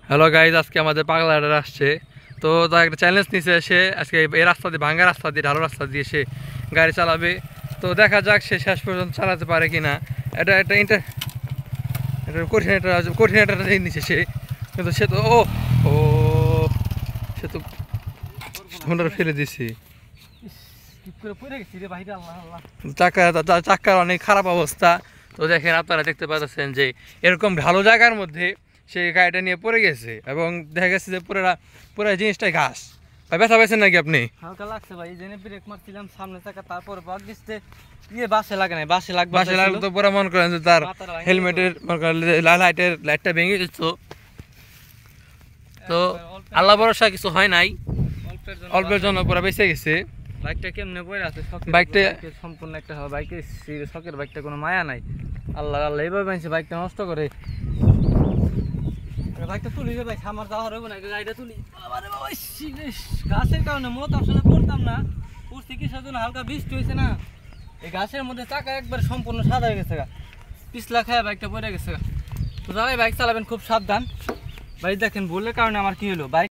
Hello guys, আজকে আমাদের পাগলা রাইডার আসছে। তো তার একটা চ্যালেঞ্জ নিচে এসে আজকে এই রাস্তা দিয়ে, ভাঙ্গা রাস্তা দিয়ে, ঢালু রাস্তা দিয়ে সে গাড়ি চালাবে। তো দেখা যাক সে শেষ পর্যন্ত চালাতে পারে কিনা। এটা কঠিন একটা নিচে সে, কিন্তু সে তো ও সে তো হুন্ডার ফেলে দিছি। চাকার অনেক খারাপ অবস্থা। তো দেখেন, আপনারা দেখতে পাচ্ছেন যে এরকম ভালো জায়গার মধ্যে সে গাড়িটা নিয়ে পড়ে গেছে এবং দেখা গেছে যে পুরো জিনিসটাই ঘাস। ভাই ব্যথা পাইছেন নাকি আপনি? হালকা লাগছে ভাই, জেনে ব্রেক মারছিলাম সামনে চাকা, তারপর বাগ দিতে বাসে লাগে না, বাসে লাগবে। বাসে লাগলে তো পুরো মনে করেন যে তার হেলমেটের লাইটটা ভেঙে গেছে। তো আল্লাহ ভরসা কিছু হয় নাই, অল্পের জন্য পুরো বেঁচে গেছে। বাইকটা কেমনে পড়ে আছে, বাইকটা সম্পূর্ণ একটা বাইকের শখের বাইকটা, কোনো মায়া নাই। আল্লাহ আল্লাহ এইভাবে বানিয়েছে বাইকটা নষ্ট করে। বাইকটা তুলি রে ভাই, আমার যাওয়া হবে না, গাড়িটা তুলি। গাছের কারণে মত আসলে পড়তাম না, পড়ছি কিসের জন্য, হালকা বৃষ্টি হয়েছে না, এই গাছের মধ্যে চাকা একবার সম্পূর্ণ সাদা হয়ে গেছে, পিছলা খায় বাইকটা পড়ে গেছে। তো যারাই বাইক চালাবেন খুব সাবধান ভাই। দেখেন ভুলের কারণে আমার কি হলো, বাইক